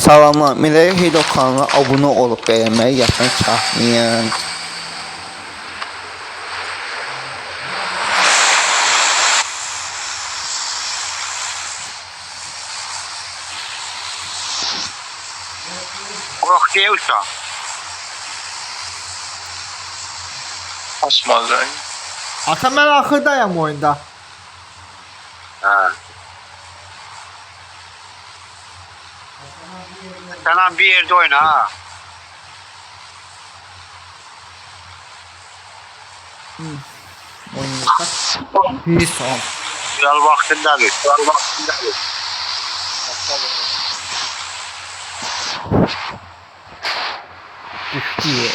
Salamlar, Milli Hido kanalına abunə olub beğenməyi yaxın çatmayın. Korktuya usta. Osman Zəng. Ata mən axırdayam oyunda. Ha. Sen bir yerde oyna ha. Oynayırsak. Bir son. Güzel vaktindedir. Güzel vaktindedir. Düşdü ye.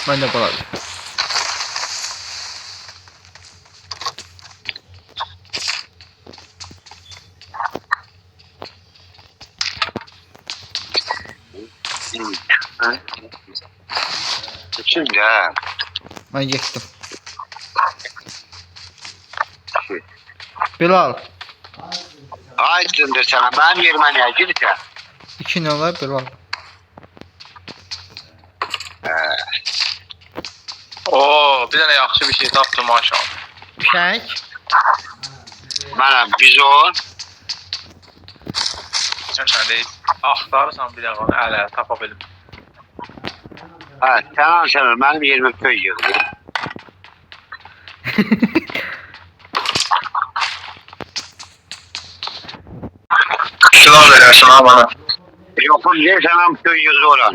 Mən də baladır. Şimdi ha. Mən getdim. Bilal. Aydındır sana. Benim yerime niye girsen? 2-0 Bilal. Oo, bir dənə yaxşı bir şey tapdım maşallah. Pişək. Bana bizon. Sən nə deyil? Axtarırsan bir dəqiqə onu ələ tapa bilim. Ha, sen benim yerime köy yığdı. Silah verərsən ha bana. Yokum diye sen köy yığdı olan.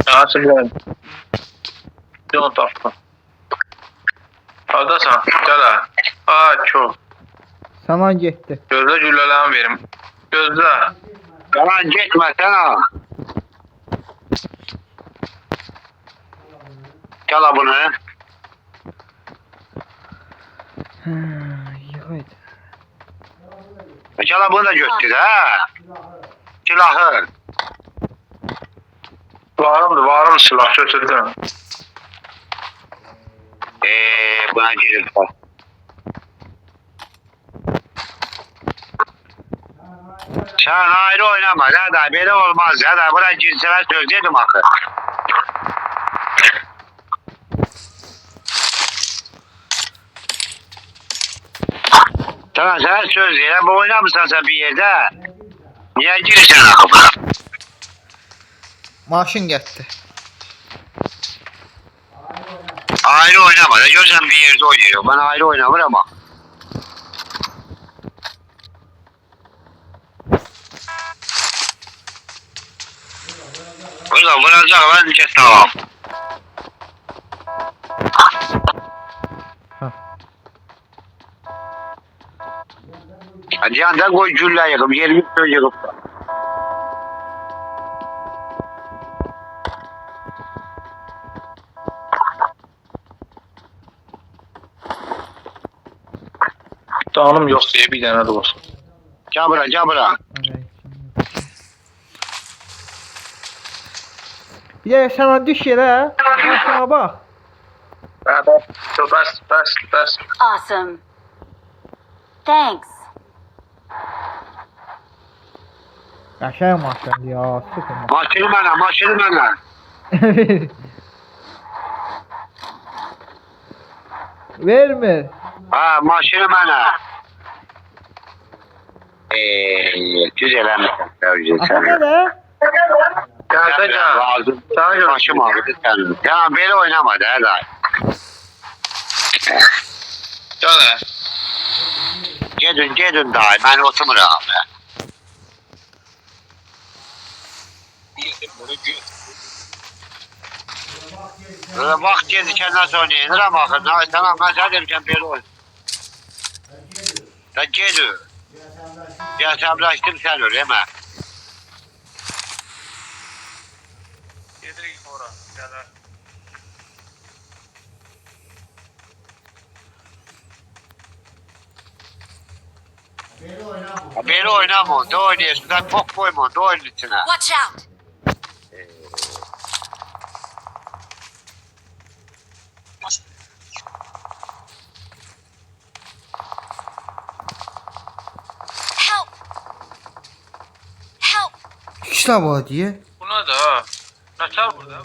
Yaxşı biləm. Yol tapdım. Haradasan? Gəl hə. Ha, çox. Sana getdi. Gözlə güllələrimi verim. Gözlə. Yalan gitme sana. Gel bunu. Yığaydı. Gel bunu da götür ha. Silahı. Varım silah götürdüm. Buna girip bak. Sen ayrı oynama ya da böyle olmaz ya da buna girseler söz dedim akı. Tamam sen söz ya bu oynamışsan sen bir yerde. Niye girsen akı buna? Maşın getdi. Ayrı oynama da görsen bir yerde oynuyor. Ben ayrı oynamır ama. Burada vuracak bence tamam. Hadi yandan koy cülle yakıp 20 köy yakıp. Danım yox deyə bir dənə də olsun. Cabra cabra. Bir de sana düş yere. Aşağı bak. Bəs. Awesome. Thanks. Aşağı maşın ya. Süper. Maşını bana. Verme. Ha maşını bana. Güzel hem. Ata ne de? Gəldəcə. Lazım. Sana görə. Başım ağrıdı senin. Ya böyle oynamadı her day. Gəl hə. Gedin daha. Ben oturmuram. Bak gezikenden sonra yenir ama tamam ben sana demişim böyle ol. Ben geliyor. Qəsəbləşdim sən öyle mi? Gedirik ora. Gələr. Beni oynama onda oynuyorsun. Ben pok koyma onda oyunun içine. Watch out! Help! Help! İşte var diye. Buna da. Kaçar burada mı?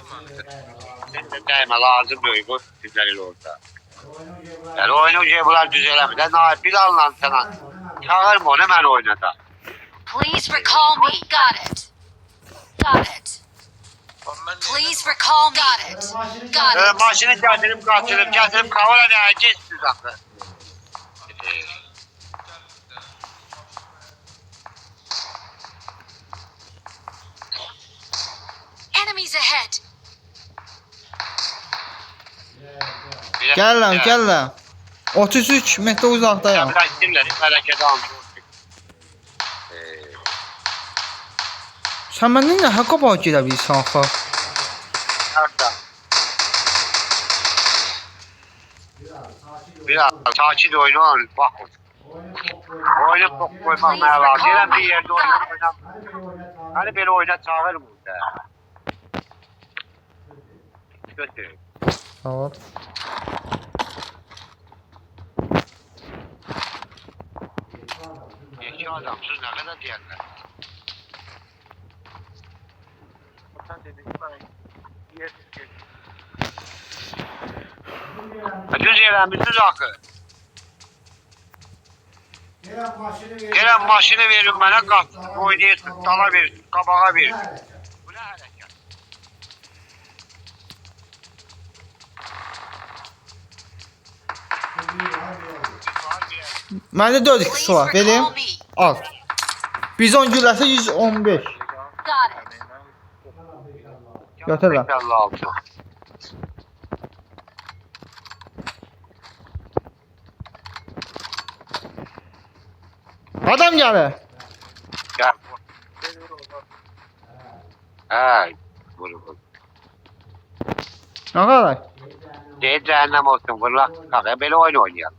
Sen de değme lazım değil bu güzel orada. Yani oynayınca bunlar düzelemeden planla sana. Çağırma onu hemen oyna da. Please recall me. Got it. Got it. Please recall me. Got it. Got it. Maşını getirip kavara ne geçsiz akı. Enemies ahead. Gel lan gel lan. 33 metre uzaktayım. Ben kimlerim hareket almıyor. Sen benden ne haka bağ girebilirsin axı? Nerede? Biraz sakin oynayın bak. Oyunu pok koymak ne lazım. Diyelim bir yerde oynayalım. Hani böyle oyna çağırım burada. Kötü. Sağ ol. İki adamsız ne kadar diyenler. Sen dedin ki ben yersiz geldim. Düz yerlenmişsiniz akı. Gelen maşını verin bana kalk. Oynayasın, dala verin, kabağa verin. Bu ne hareket? Məndə 4 x'si var. Please Vereyim. recall me. Al. 110 gülərsə 115. Got it. Götür lan. Allah alsın. Adam gəlir. Gel. Hey. Vur. Nə qədər? De cehennem olsun. Vur lan. Kalk. Böyle oyun oynayalım.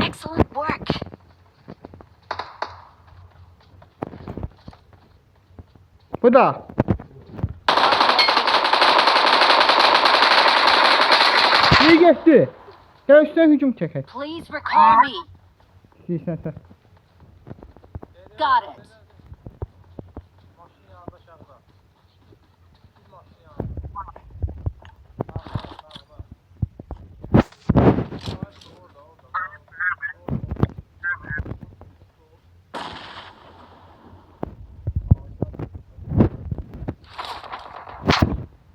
Excellent work. Bu da. İyi geçti. Gel üstüne hücum çəkək. Please recall me. İstəyirsən sən. Got it. Maşın yanında aşağıda. Bir maşın yanında.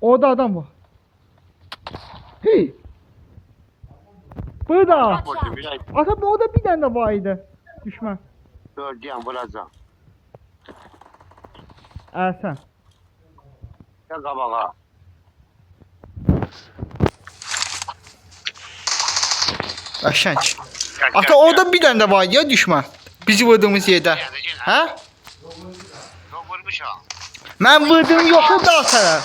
Orada adam var. Hey. Burada. Vur. Bir ay Ata orada bir tane de var idi. Düşman. göreceğim. Vuracağım. Ersen. Gel kabağa. Aşanç. Gel, Ata gel, orada bir tane de var ya düşman. Bizi vurduğumuz yerdə. Ha? Çok vurmuş ha. Mən vurdum yoxsa da atara.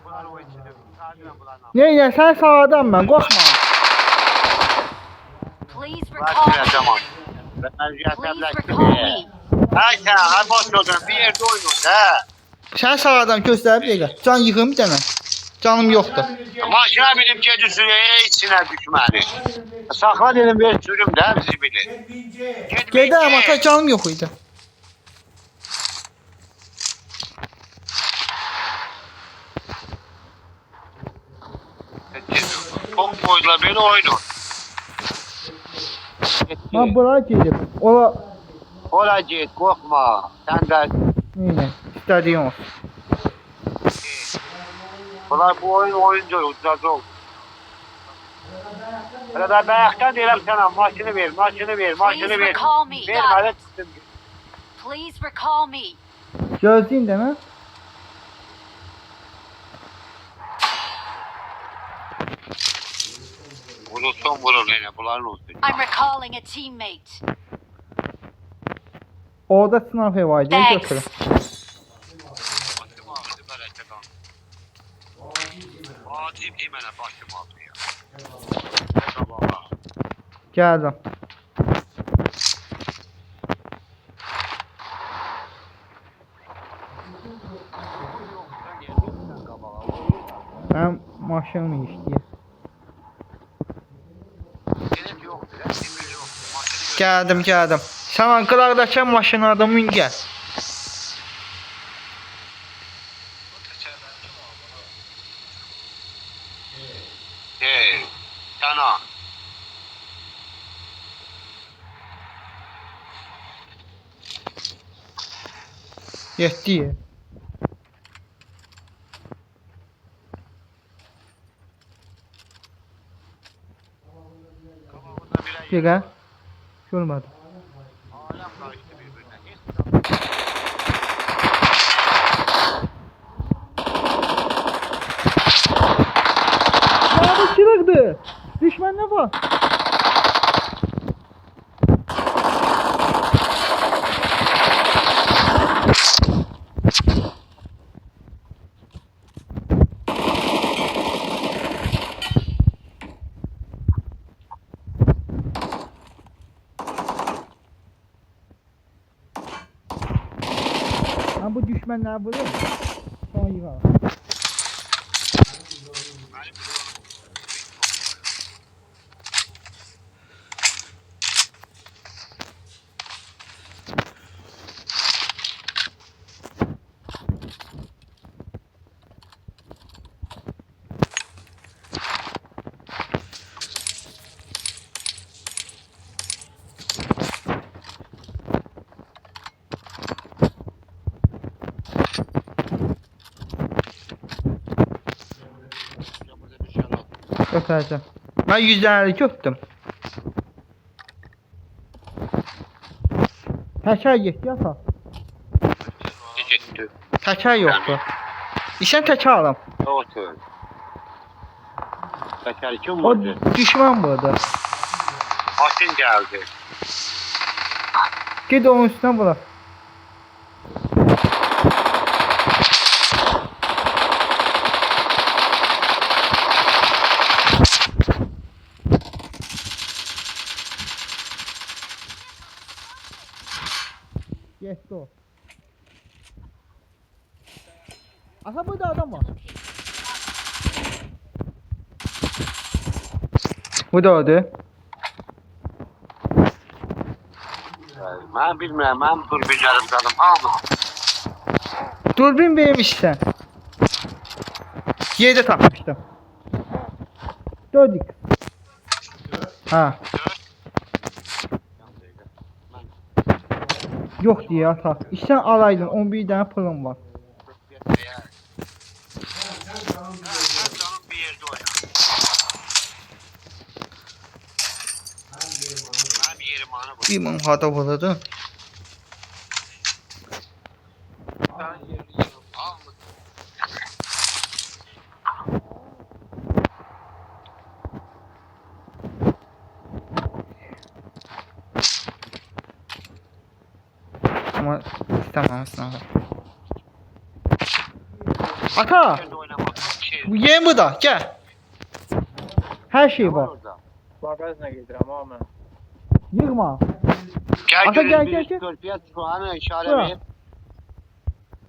Bunlar o içinde. Sadece bunlarla. Neylə sən sağdan mən qorxma. Please Var recall bir me. zaman. Ben Please yasemleştim. recall me. Ay sen hay boş oldun. Bir yerde oynuyordun ha. Sən sağdan göstərib dəqiqə. Can yığım bir dənə. Canım yoxdur. Maşına binip gece süreye içine düşməni. Sakla dedim ver sürüm de bizi bilir. Gedərəm ata canım yox idi. Top boyla beni oynuyor. Mən bura gedib. Ola Ola git korkma. Sen de neylə istədiyin olsun. bunlar bu oyuncu ucuz ol. Hele ben ayaktan değilim sana maşını ver, maşını ver, maşını Please ver. recall me. Ver Got bana it. tuttum. Please recall me. Gözləyin demə. Vurulsun vurul yine. Bunların olsun. I'm recalling a teammate. Orada sniper var diye Thanks. götürün. Başım ağrıdı bələtədən. Acib mənə başım ağrıdı ya. Qabağa. Gəldim. Mən maşınımı işləyir. Gerek yoktur. Demir yoktur. Maşını Gəldim, gəldim. Sən Ankara'dakı maşınlarda min gəl. Hey. Sana. Yetdi. Qabağında bir ay. Gəl. Görmədim. Aləm qarışdı bir-birinə. Heç Ya bu kırıqdı. Düşmən nə var? Ha bu düşmənlər vurur. Son yığa. Öpəcəm. Mən 150 götürdüm. Təkər getdi yata. getdi. Təkər yoxdur. İşən təkər alam. Otur. Təkər kim O vurdu? düşmən burada. Maşın gəldi. Ged onun üstünə bura. Getdi o. Aha burada adam var. Bu da öldü. Mən bilmirəm, mən turbinlərim canım. Hamı. Durbin vermişsən. Yerdə tapmışdım. Dördük. Ha. Yok diye ata. İşten alaydın 11 tane pulum var. Canım bir yerde oynar. Mənim yerim anı bu. Bir mum hata vurdu. Ama istemem sınavda. Ata! Yerde oynamak şey. Bu yeni bu da gel. Her şey var. Orada. Bagajla gedirəm amma. Yığma. Gel Ata, gel gel, gel. gel. Körpüye şu an işaret Bura. verip.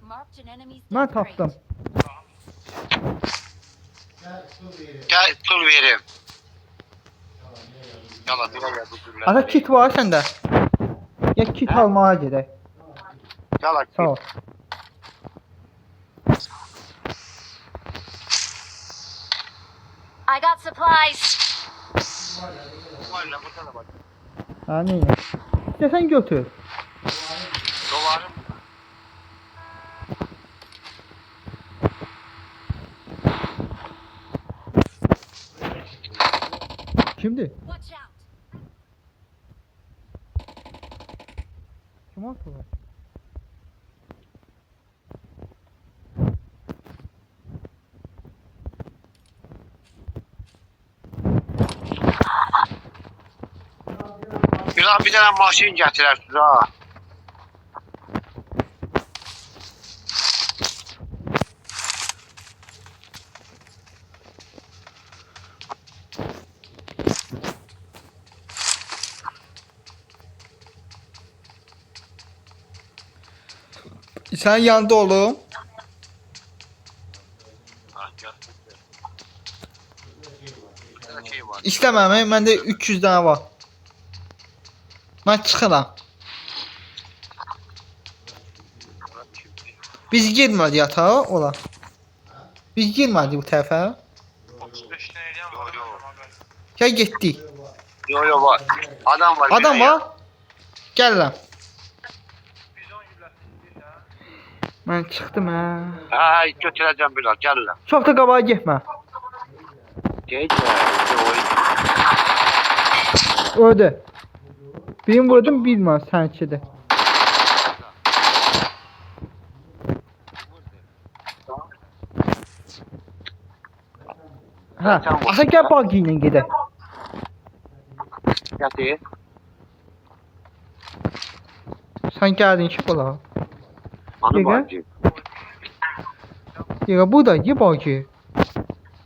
Marked an enemy's Ben death crate. taptım. Gel tur vereyim. Yala dile gel bu türler. Ata kit var sende. Ya kit Ha? almaya gerek. Yala Sağ ol. I got supplies. Valla bu tarafa bak. Ha neyine? İstesen götür. Dolarım. Kimdi? Watch out. Kim attılar? Bir tane maşın gətirərsiniz ha. Sen yanında olum. Şey var. İstəməm, məndə 300 dənə var. Mən çıxıram. Biz girmədik yatağa, ola. Biz girmədik bu tərəfə. 35 nə edən Yo, var? yo. Gəl getdik. Yo var. Adam var. Adam var. Gəlirəm. Bizon yükləsiniz ya. Mən çıxdım hə. Hə, götürəcəm biraz, gəlirəm. Çox da qabağa getmə. Öldü. Birini vurdum, bilməm sənkidir. Hə, asa gəl buggy ilə gedək. Gətir. Sən gəldin ki, bula. Hanı Dəqiqə. var ki? Yox, bu da ye buggy.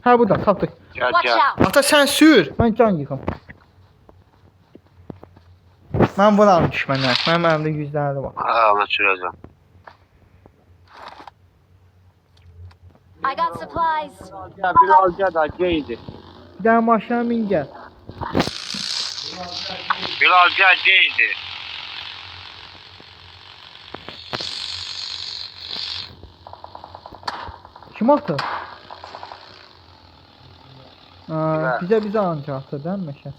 Hə, bu da tapdıq. Gəl, Watch gəl. out! Ata sən sür, mən can yığım. Mən vuram düşmənlər. Mənim əlimdə 100 dənə var. Ha, mən sürəcəm. I got supplies. Gəl, biraz gəl da, geydi. Bir dənə maşına min gəl. Biraz gəl, geydi. Kim atır? Bizə ancaq atır, değil mi Məşə?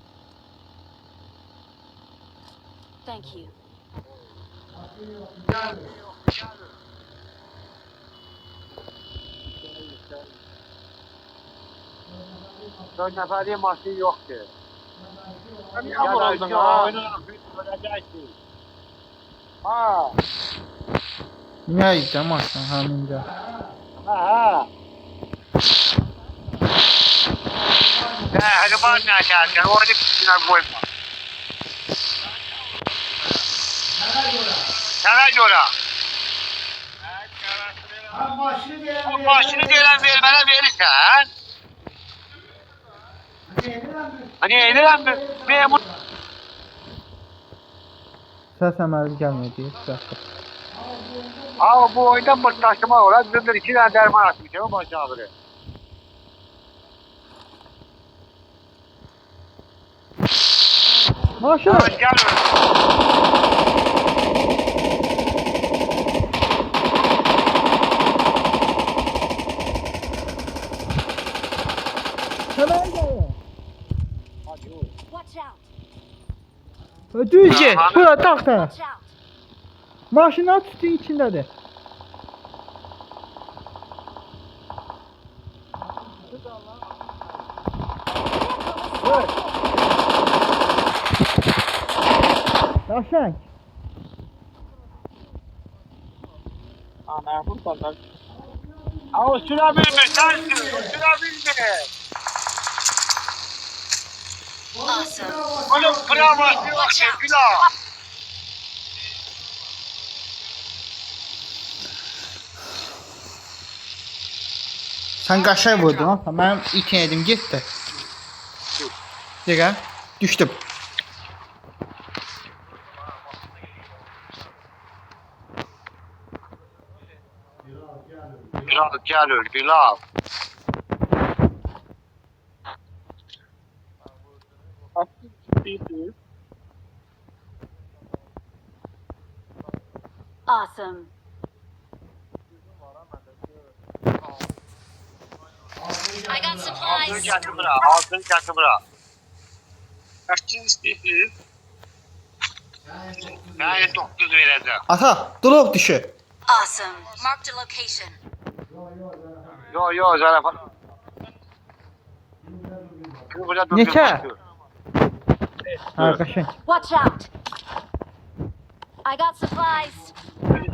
Thank you. Dört nəfərli maşın yoxdur. Niyə vuruldun ha? Ha, Niyə idi maşına həmində? ha. Hadi bak ne açarken, orada bir şeyler koyma. Sana göre. O maşını gelen vermene verirsen. Hani eğlenen mi? Memur. Səs əməli gəlmədi, səs. Ama bu oyunda mırtlaşma olan zındır 2 tane derman atmış ama baş ağrı. Maşın! Hadi gel. Kəməyə gəlir. Watch out! Düz get, bura tax da. Watch out! Maşınlar tütün içindədir. Daşak. Ana bu kadar. Ama sürebilme sen sürebilme. Awesome. Oğlum bravo diyor pilav. Sən qaşay vurdun ha, mənim itin edim getdi. Dəqiqə, düşdüm. Pilav geliyor pilav. Awesome. I got Altını supplies. getir bırak. Altını getir bırak. Kaçın istiyorsunuz? Ben 9 vereceğim. Ata, drop düşür. Awesome. Marked a location. Yo zarafat. Neçə? Hə, qaşay. Watch out! I got supplies.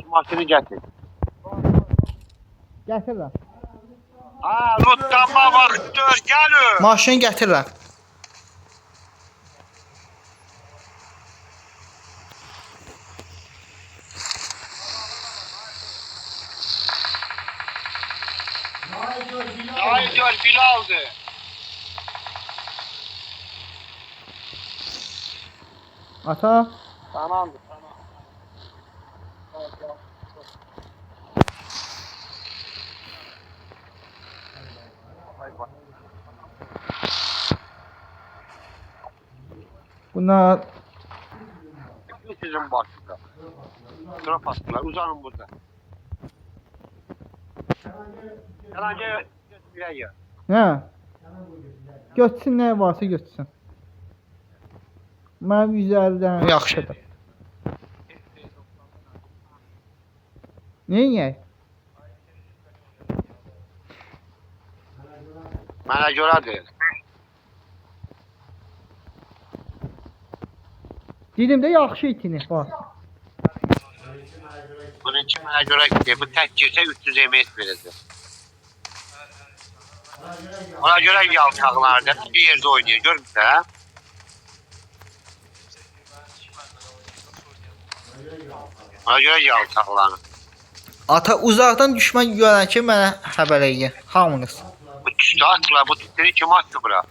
Maşını getir. Gətirlər. Ha lootlanma vaxtıdır gelin. Maşını gətirlər. aldı. Ata. Tamamdır. Bunlar Sizin başında. Drop attılar. Uzanın burada. Yalancı götürüyor ya. hə. Götsün nə varsa götsün. Mənim 150-dən yaxşıdır. Neyək? Mənə görədir. Dedim də yaxşı itini var. Bununki mənə görə ki, bu tək girsə 300 MS verəcək. Ona görə yaltaqlarda bir yerdə oynayır, görmürsən? Ona görə yaltaqlanır. Ata uzaqdan düşmən görən ki mənə xəbər eləyin. Hamınız. Bu tüstü attılar, bu tüstünü kim attı bura?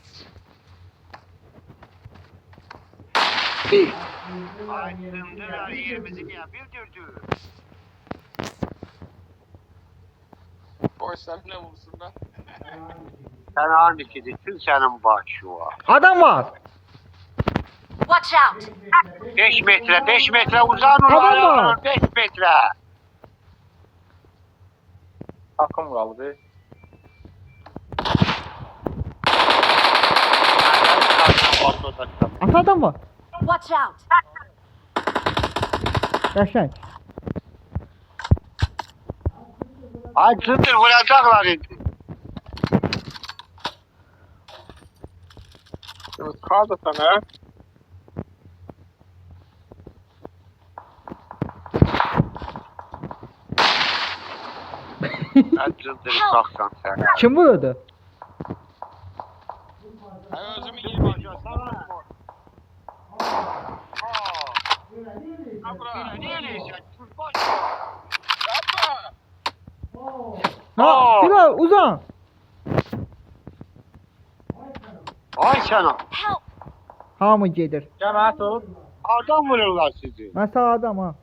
Ay, sındılar yerimizi niye bildirdi? Boş sen ne bulsun da? Sen hangisin? Tüm senin başı var. Adam var. Watch out! 5 metre, 5 metre uzan Adam ulan. var. 5 metre. Takım kaldı. Ata adam var. Watch out! Qəşəng. Ay sındır vuracaklar indi. Kaldı sana. Ay sındır saksan sen. Kim vurdu? Ben özümü yiyeyim. Niye neyse? Yapma. Ha, Bilal uzan. Ay sana. Help! Hamı gedir. Cemaat ol. Adam vururlar sizi. Mən sağ adam ha.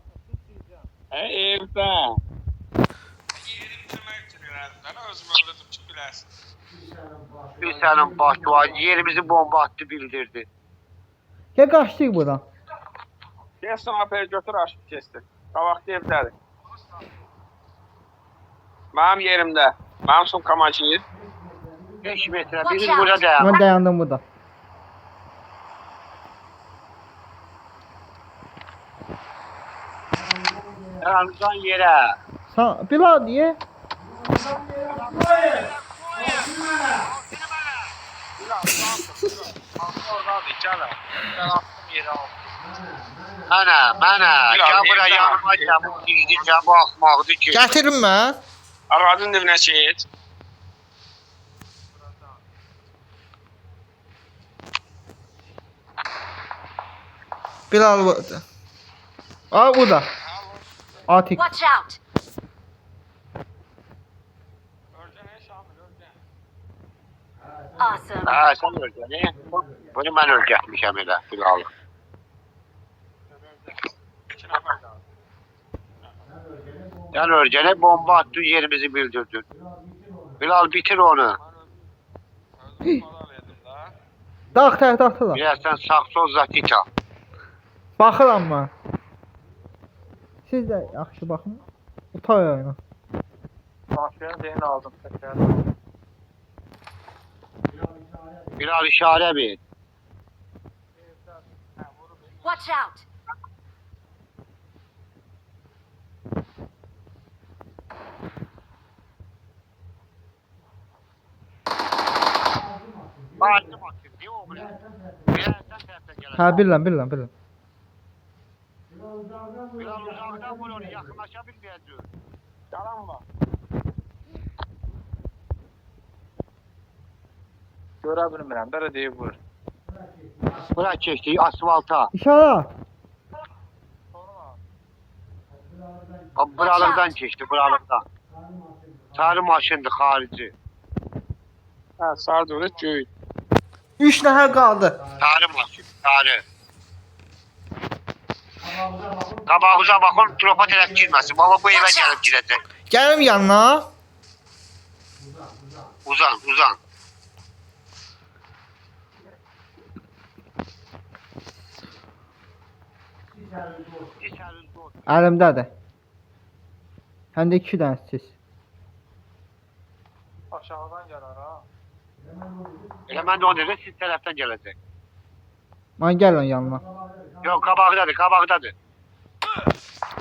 Evde. Yerini bitirmek için herhalde. Özümü öldürdüm çok bilersin. Bir senin başı var. Yerimizi bomba attı bildirdi. Gəl qaçdıq buradan. Kes snayperi götür aşık kestir. Qabaqda evdədir. Mənim yerimdə. Mənim sumkam acıyır. 5 metre biri burada dayan. Mən dayandım burada. Dayanacağın yere. Bilal niye? Oradadır, gələ. Mən attım yerə aldım. Mənə. Gel buraya yanıma gel. Bu girdi, gel bu axmaqdı ki. Gətirim mən. Arvadın dibinə çək. Bilal burada. Aa burada. Atik. Watch out! Örgənə Şamil, örgən. Awesome. Ha sen öleceksin. Bunu ben ölecekmişim elə. Bilal. İki nəfər qaldı. Sen öleceksin. Bomba attı yerimizi bildirdin. Bilal bitir onu. Özüm moral edim də. Dağ tərəfdə atılar. Biraz sen sağ sol zatika. Baxıram mən. Siz də yaxşı baxın. Utay oyunu. Başlayan zeyni aldım. Təkrar. Bilal işare bir. Watch out! Bağırdı bakayım. Ne o bile? Bilal sen taraftan gel. Hə bilirəm, bilirəm, bilirəm. Bilal uzaktan vur onu. Yakınlaşabilmeyecek. Yalan var. Görə bilmirəm, belə deyib vur. Bırak geçti asfalta. İşaret. Buralardan geçti buralardan. Sarı maşındı harici. Ha, sarı dövlə göy. 3 nəfər qaldı. Sarı maçı. Sarı. Qabağıza bakın. Tropa tərəf girməsin. Baba bu evə gəlib girəcək. Gəlim yanına. Uzan, uzan. Əlimdədir. Həm də 2 dənə siz. Aşağıdan gələr ha. Elə mən də onu dedim, siz tərəfdən gələcək. Mən gəlin yanına. Yox, qabaqdadır, qabaqdadır.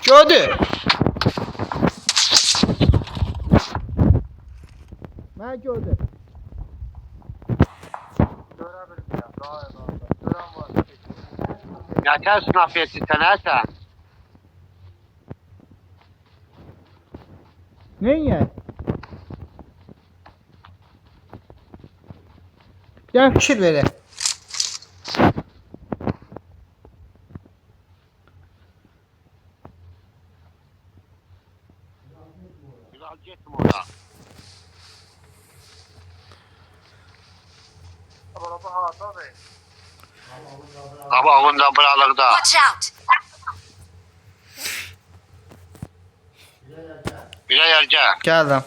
Gördü. Mən gördüm. Görə bilmirəm. Daha görən var. Nətər sınaf etsin sənəsən? Neyin? Gel fikir verə. Biraz getdim orada. Araba hardadır? Qabağında, buralıqda. Watch out! Birə yercə. Gəldim.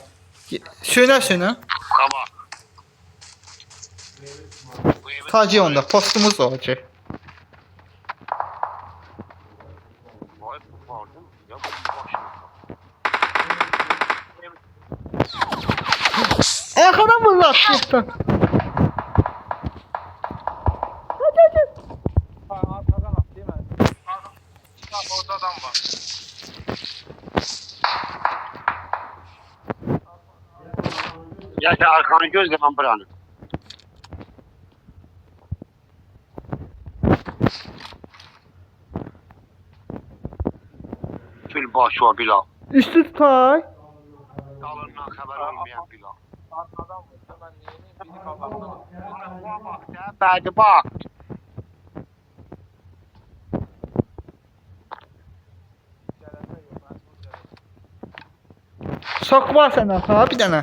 Sönə. Qabaq. Bu evin- Tacı onda postumuz da olacaq. Vay, bu vardı mı? Ya bu başım. Arkadan vurlar. Çıktı. Ha, arkadan at değil mi? Bak orada adam var. Ya sen arkanı gözle ben buranı. Fil başı var bila. Üstü tutay. Dalından haber olmayan bila. Arkadan vursa ben neyini biri qabaqdan. Bak ya, bədi bak. Gələndə yox, məcbur gəlir. Sok var səndə ta bir dənə.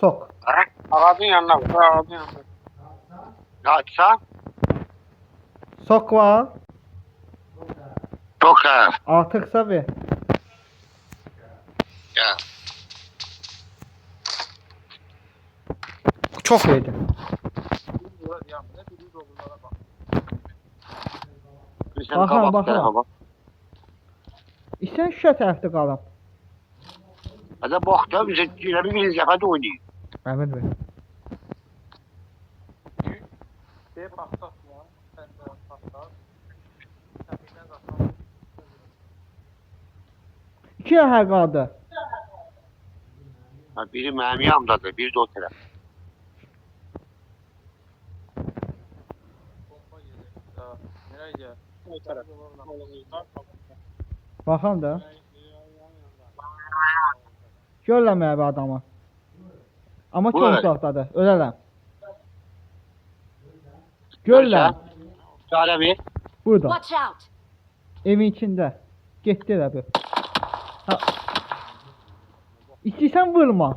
Sok. Ha? Ağacın yanına vur. Ağacın yanına. Ne açsan? Sok var. Çok ha. Artıqsa ver. Ya. Çox verdim. Biri yanına, biri doldulara bak. Sen Bakalım, kabak bakalım. tarafa bak. İstən şüşə tərəfdə qalam. Hadi bak da bize yine bir zəfət oynayın. Əmin ver. Bir patlat ya. Sen de patlat. Sen birden zaten. 2 nəfər qaldı. Ha, biri mənim yanımdadır, biri de o tərəf. Bomba gelir. Ya, nereye gel? O taraf. Baxam da. Görürəm bir adamı. Amma çox Buyur. uzaqdadır. Ölərəm. Görürəm. Çare bir. Burada. Watch out! Evin içində. Getdi elə bir. Ha. İstəyirsən vurma.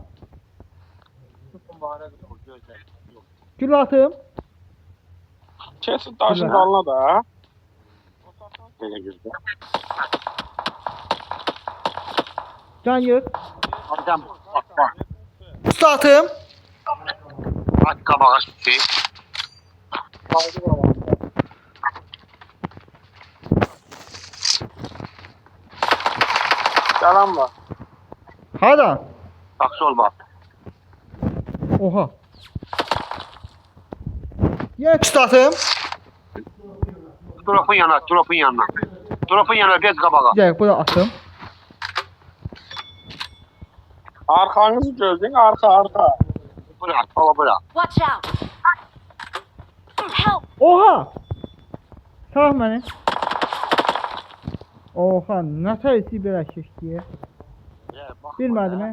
Gül atım. Kesin taşın dalına da. Belə gözlə. Can yığ. Adam bak bak. Usta atım. At kabağa sıçı. Yalan var. Hara? Bak sol bak. Oha. Yer tutatım. Drop'un yanına, drop'un yanına. Drop'un yanına bez kabağa. Gəl bura atım. Arkanızı gözleyin, arka. Bırak, baba bırak. Watch out! Help! Oha. Sağ məni. Oha, nə tərsi belə şişdiyə. Bilmədim he.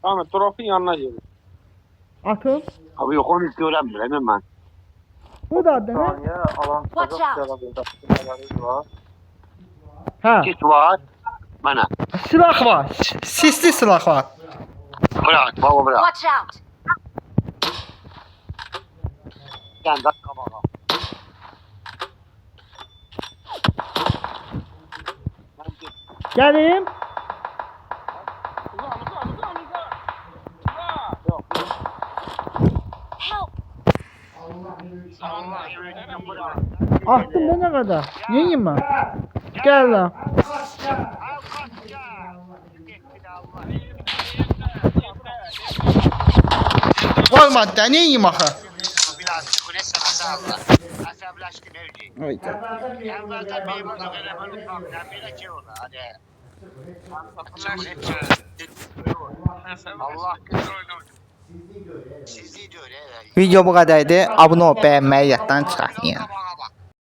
Tamam, drop'un yanına gelin. Atım. Abi yok onu göremiyorum ben. Bu da adı ne? Saniye alan Watch out! var. Ha. Kit var. Bana. Silah var. Sisli silah var. Bırak baba bırak. Watch out! Sen de kabağa. Gəlim. Help! Allah yürüdüğünü bırak. Attım da ne kadar? Yiyeyim ben. Gel lan. Al kaç ya. Gitti de Allah. Koymadı da ne yiyeyim axı? Biraz sıkı ne sana Allah. Asablaştı mevci. Hayda. Evvelden memurluk elemanı kalkan bir şey olur. Hadi. Allah sizi de öyle. Video bu qədərdir. Abunə ol, bəyənməyi yaddan çıxartmayın.